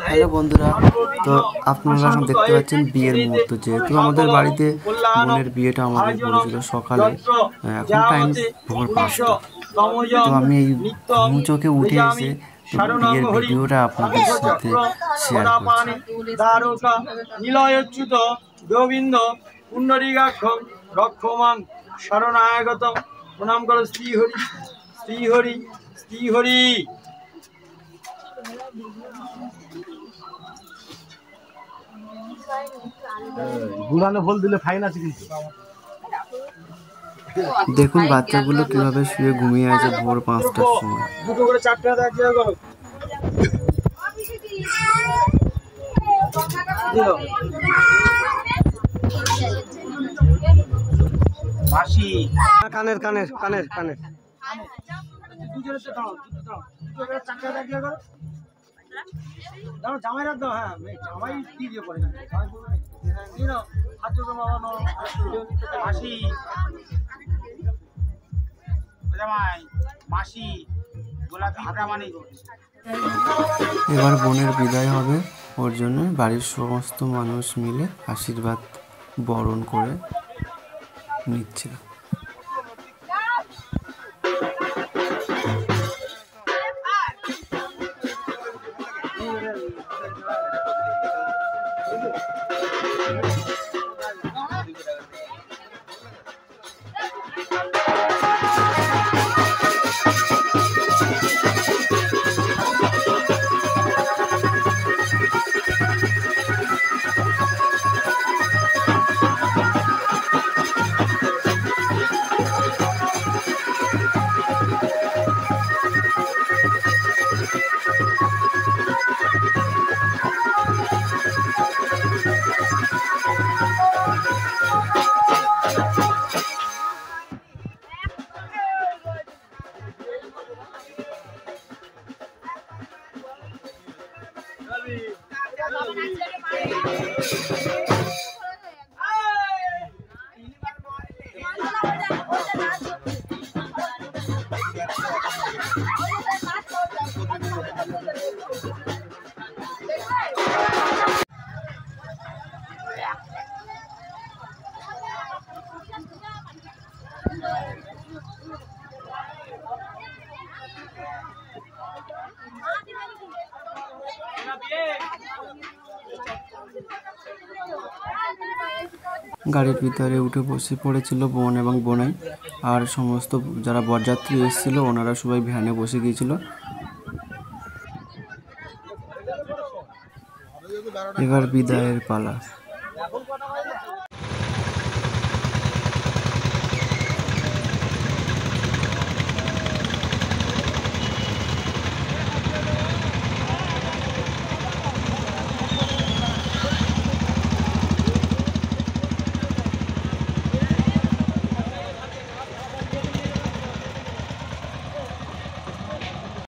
Hello বন্ধুরা, তো আপনারা এখন দেখতে পাচ্ছেন বিয়ের মুহূর্ত। যেহেতু আমাদের বাড়িতে বোনের বিয়েটা আমাদের পড়েছিল সকালে, এখন টাইম ভোর 5টা। তো আমি এই ঘুম চোখে উঠে এসে তো বিয়ের ভিডিওটা আপনাদের সাথে শেয়ার করছি। নিলয়চ্যুত গোবিন্দ পুণ্ডরীকাক্ষং রক্ষমাং শরণাগতম। প্রণাম করো শ্রীহরি শ্রীহরি শ্রীহরি। গুলানো ফুল দিলে ফাইন আছে কিন্তু। দেখুন বাচ্চাগুলো কিভাবে শুয়ে ঘুমিয়ে আছে ভোর 5টার সময়। দুটো করে 4 টাকা দেওয়া করো। মাসি কানের কানের কানের কানের দুজনে তো দাও দুটো করে 4 টাকা দেওয়া করো। দাও জামাই রাখ দাও। হ্যাঁ জামাই দিয়ে দিয়ে পড়ে জামাই বলবে এই নাও হাত জোড়ো বাবা নাও। মাসি জামাই মাসি গোলাপি প্রামাণিক। এবার বোনের বিদায় হবে, ওর জন্য বাড়ির সমস্ত মানুষ মিলে আশীর্বাদ বরণ করে নিচ্ছে। গাড়ির ভিতরে উঠে বসে পড়েছিল বোন এবং বোনাই, আর সমস্ত যারা বরযাত্রী এসেছিল ওনারা সবাই ভ্যানে বসে গিয়েছিল। এবার বিদায়ের পালা।